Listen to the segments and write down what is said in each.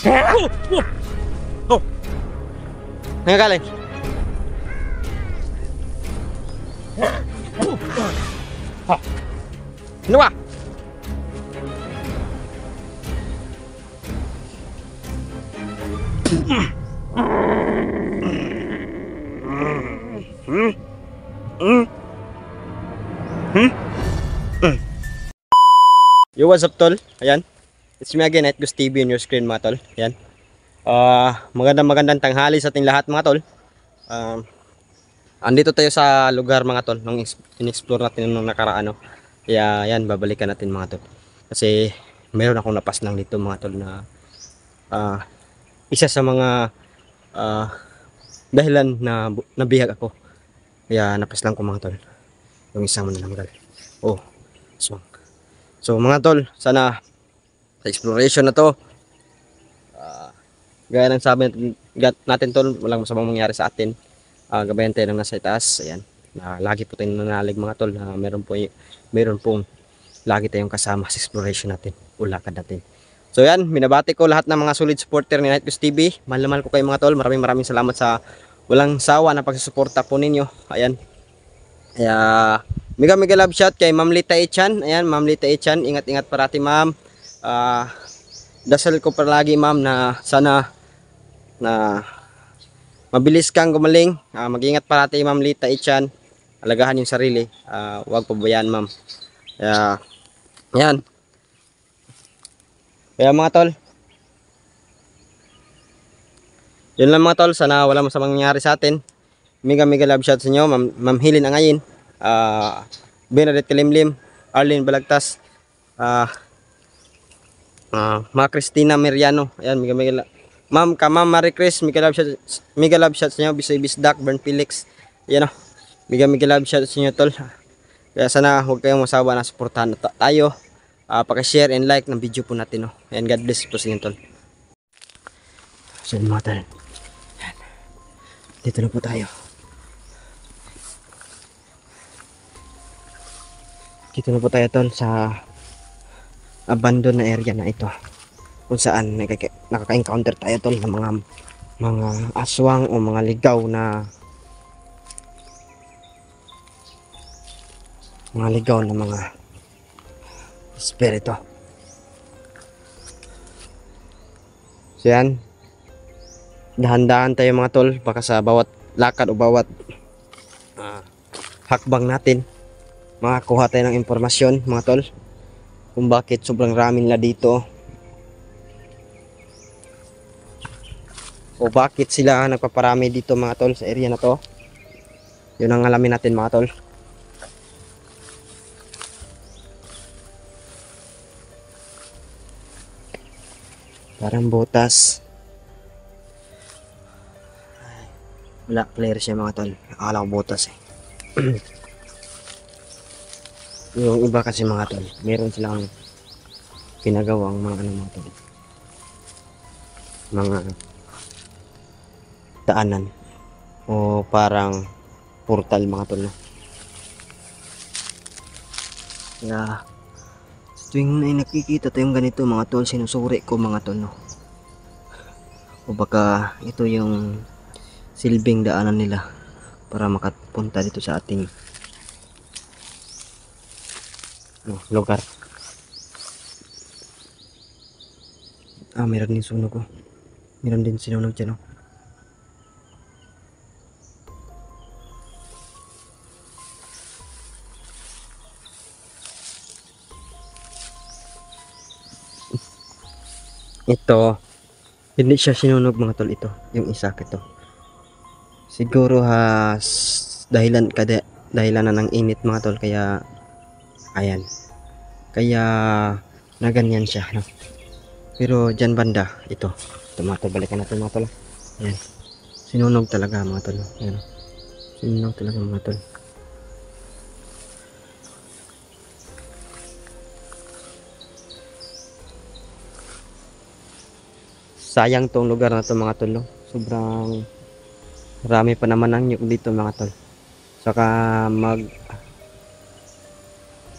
Oh, nangagaling. Ano ba? Yo, what's up, tol? Ayan. It's me again, at Gus TV on your screen, mga tol. Ayan. Magandang tanghali sa ating lahat, mga tol. Andito tayo sa lugar, mga tol, nung in-explore natin nung nakaraan, no? Kaya, ayan, babalikan natin, mga tol. Kasi, mayroon akong napaslang dito, mga tol, na isa sa mga dahilan na nabihag ako. Kaya, napaslang ko, mga tol. Yung isang manananggal. Oh, swang. So, mga tol, sana sa exploration na to, gaya ng sabi natin tol, walang masamang mangyari sa atin. Gabayan tayo ng nasa itaas. Ayan, lagi po tayong nanalig, mga tol, na meron pong lagi tayong kasama sa exploration natin, ulakad natin. So yan, minabati ko lahat ng mga solid supporter ni Night Gus TV. Mahal na mahal ko kayo, mga tol. Maraming salamat sa walang sawa na pagsusuporta po ninyo. Ayan. Kaya mega love shot kay Ma'am Lita Echan. Ayan, Ma'am Lita Echan, ingat-ingat parati, ma'am. Dasal ko palagi, ma'am, na sana na mabilis kang gumaling. Mag-ingat parati, Ma'am Lita Echan. Alagahan yung sarili. Huwag pabayaan, ma'am. Ayan. Kaya, mga tol, yun lang, mga tol. Sana wala masamang nangyari sa atin. Mega love shot sa inyo, Ma'am Hilin Angayin, Bernadette Limlim, Arlene Balagtas, Ma Cristina Meriano. Ayan, mega Ma'am Marie Chris, mega love shot sa inyo. Bisoy Bisdak, Bern Felix. Ayan, mega love shot sa inyo, tol. Kaya sana huwag kayong masawa na suportahan tayo. Paki-share and like ng video po natin, no. Ayan, God bless po sa inyo, tol. So, mga tol, ayan, dito na po tayo. Dito na po tayo, tol, sa abandoned na area na ito, kung saan nakaka-encounter tayo, tol, ng mga aswang o mga ligaw na mga espiritu. So yan, dahan-dahan tayo, mga tol, baka sa bawat lakad o bawat hakbang natin makakuha tayo ng impormasyon, mga tol, kung bakit sobrang rami nila dito o bakit sila nagpaparami dito, mga tol, sa area na to. Yun ang alamin natin, mga tol. Parang butas. Wala, clear siya, mga tol. Akala ko butas eh. Yung iba kasi, mga tol, meron silang pinagawang mga mga tol, mga daanan o parang portal, mga tol, no? Kaya tuwing nakikita tayong ganito, mga tol, sinusuri ko, mga tol, no? O baka ito yung silbing daanan nila para makapunta dito sa ating lugar. Meron din sunog, oh. Meron din sinunog dyan, oh. Ito, hindi siya sinunog, mga tol. Ito, yung isa, ito. Siguro dahilan na ng init, mga tol, kaya ayan. Kaya na ganyan siya, no? Pero dyan banda, ito mga tol, balikan natin, mga tol. Ayan. Sinunog talaga, mga tol. Ayan. Sinunog talaga, mga tol. Sayang tong lugar na to, mga tol, no? Sobrang marami pa naman ang nyug dito, mga tol. Saka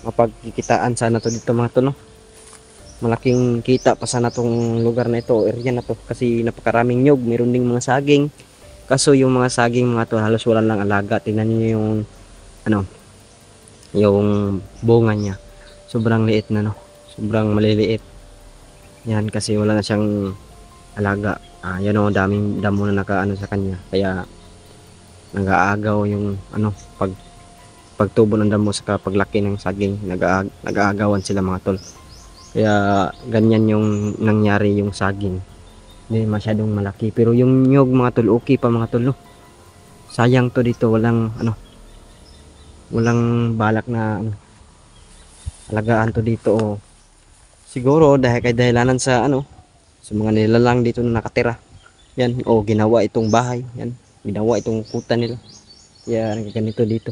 mapagkikitaan sana to dito, mga tol, no? malaking kita pa sana tong lugar na ito, area na to, kasi napakaraming nyug, meron ding mga saging. Kaso yung mga saging mga to halos wala lang alaga. Tingnan niyo yung ano, yung bunga niya. Sobrang liit na, no. Sobrang maliliit. Yan kasi wala na siyang alaga. Yan o, daming damo na nakaano sa kanya. Kaya nag-aagaw yung ano, pagtubo ng damo sa paglaki ng saging, nag-aagawan sila mga tol. Kaya ganyan yung nangyari yung saging. Hindi masyadong malaki. Pero yung nyog mga tol, okay pa mga tol, no? Sayang to dito, walang ano, walang balak na ano, alagaan to dito. O siguro dahil kay dahilanan sa ano, sa mga nilalang dito na nakatira. Yan, o ginawa itong bahay. Yan, ginawa itong kuta nila. Kaya ganito dito.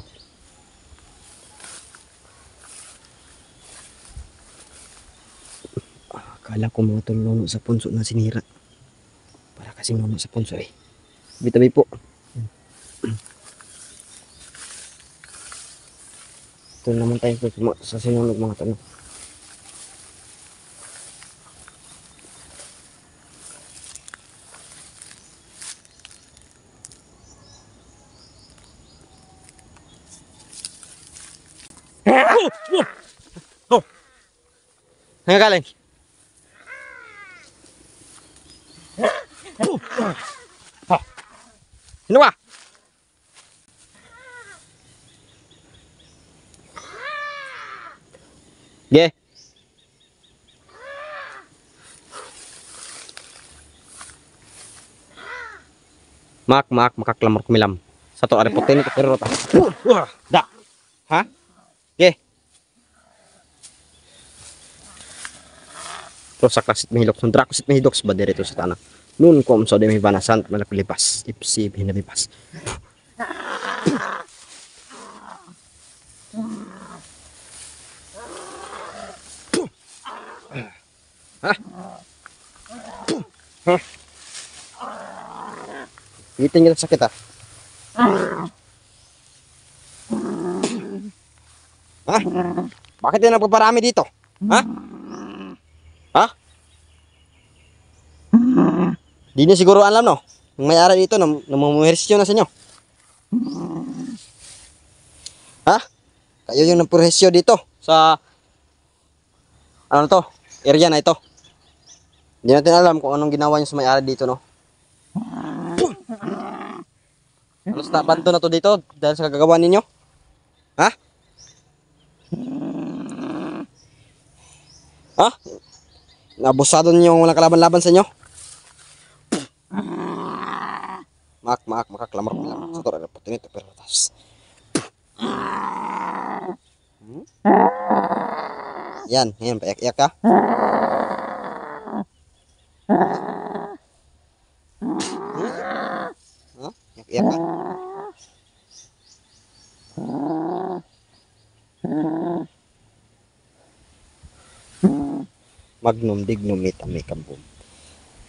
Akala ko mga tol, nuno sa punso na sinira. Para kasing nuno sa punso eh. Tabi-tabi po. Ito naman tayo sa sinunog mga tol. Nga galing. Sino ka? Ge. Makaklamor kumilam. Satu ada putin itu kerota. Da. Ha? Ge. Terus saklasit mahilok sundra ko sit mahidok sa bader ito sa tanah. Nun kom so de may banasan malakulipas. Ipsi binabipas. Hah? Hah? Giting kita sakit ah. Hah? Bakit yan nagpaparami dito? Ha? Ha? Di niyo siguro alam, no? Yung may-ari dito, namumuhersyo na sa inyo. Ha? Kayo yung nampuhersyo dito sa ano to? Area na ito. Hindi natin alam kung anong ginawa niyo sa may-ari dito, no? Halos nabanto na to dito dahil sa kagagawa ninyo. Ha? Ha? Nabusado ninyo walang kalaban-laban sa inyo? Makaklamar ko lang. Sa to, putin ito, pero tapos. Yan, payak-iyak ka. Iyak-iyak ka. Magnum dignum it amicabum.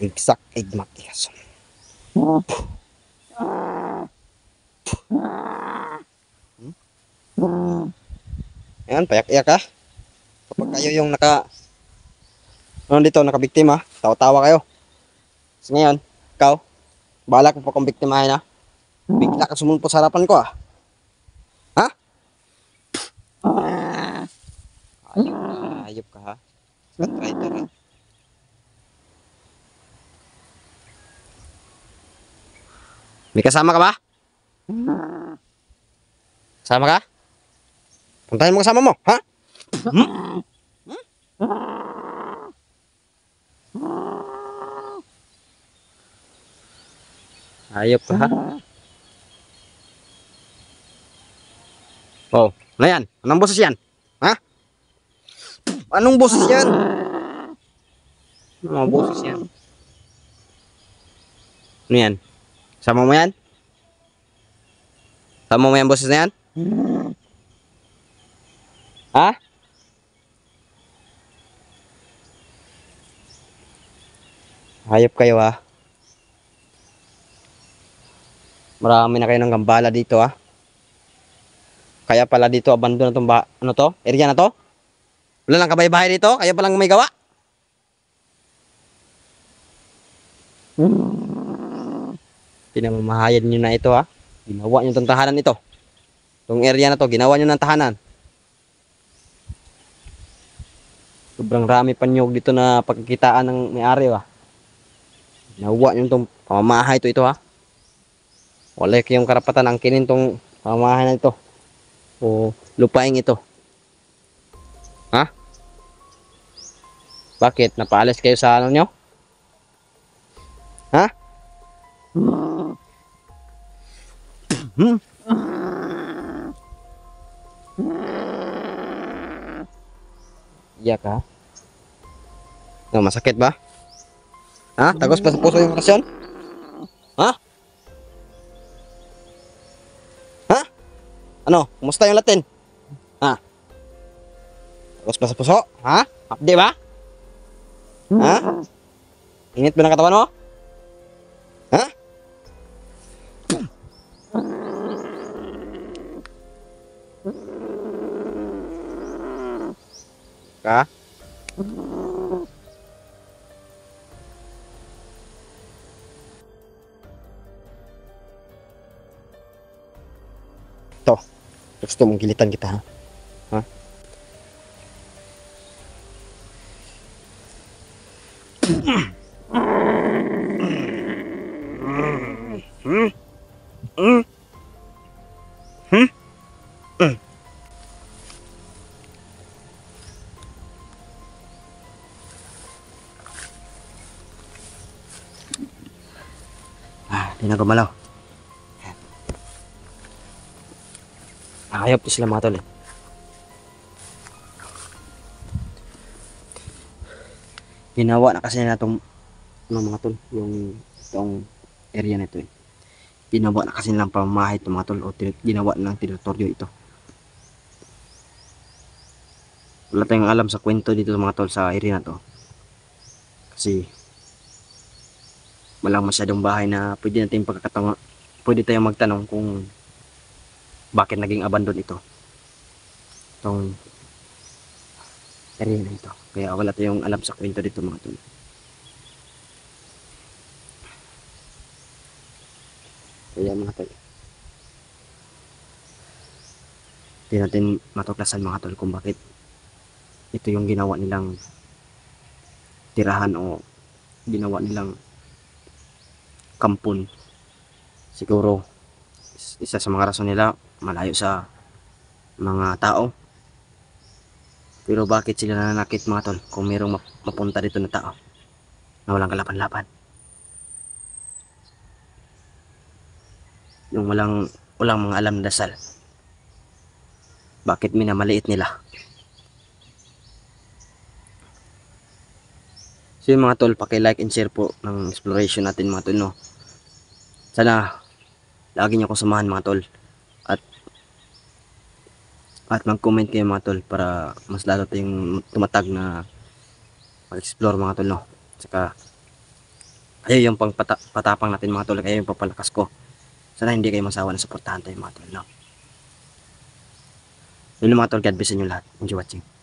Igsak igmak iason. Ayan, payak-iyak ka. Kapag kayo yung nakabiktima, tawa-tawa kayo. So ngayon, ikaw, balak mo pa kung biktimahin ha. Bigla ka sumunod sa harapan ko ah. Ha? Ayop ka ha. Rider ha. May kasama ka ba? Kasama ka? Puntahin mo kasama mo, ha? Ayop ka ha? Oh, ano yan? Anong boses yan? Ha? Anong boses yan? Anong boses yan? Ano yan? Sama mo yan? Sama mo yan boses na yan? Ha? Hayop kayo ha. Marami na kayo ng gambala dito ha. Kaya pala dito abandon na itong area na to. Wala lang kabay-bahay dito. Kaya palang may gawa. Pinamamahayan nyo na ito ha. Ginawa nyo itong tahanan ito. Itong area na to, ginawa nyo ng tahanan. Sobrang rami panyog dito na pagkikitaan ng may-ari ha. Ginawa nyo itong pamamahay ito ha. Wala kayong karapatan ang kinin itong pamamahay na ito. O lupaing ito. Ha? Bakit? Napaalis kayo sa ano nyo? Ha? Hmm? Iyak ha? No, masakit ba? Ha? Tagos pa sa puso yung orasyon? Ha? Ha? Ano? Kumusta yung Latin? Ha? Tagos pa sa puso? Ha? Update ba? Ha? Init ba ng katawan mo? Ha? Ka? Ito. Gusto mong gilitan kita ha? Ha? Di na gumalaw. Ayop to sila mga tol eh. Ginawa na kasi na itong mga tol, yung itong area na ito eh. Ginawa na kasi nilang pamamahay ito mga tol, o ginawa na ng teritoryo ito. Wala tayong alam sa kwento dito mga tol sa area na to. Kasi walang masyadong bahay na pwede natin pagkakataon, pwede tayong magtanong kung bakit naging abandon ito. Itong area na ito. Kaya wala tayong alam sa kwento dito mga tol. Kaya mga tol, hindi natin matuklasan mga tol kung bakit ito yung ginawa nilang tirahan o ginawa nilang kampon. Siguro isa sa mga rason nila malayo sa mga tao. Pero bakit sila nananakit mga tol kung mayroong mapunta dito na tao na walang kalaban-laban? Yung walang mga alam na dasal. Bakit minamaliit nila? So yun mga tol, paki-like and share po ng exploration natin mga tol, no? Sana lagi niyo akong samahan mga tol. At mag-comment kayo mga tol para mas lalo tayong tumatag na mag-explore mga tol, no? Saka ayun yung patapang natin mga tol, kaya yung papalakas ko. Sana hindi kayo masawa na suportahan tayo mga tol, no? Yun mga tol, God bless inyo lahat. Enjoy watching.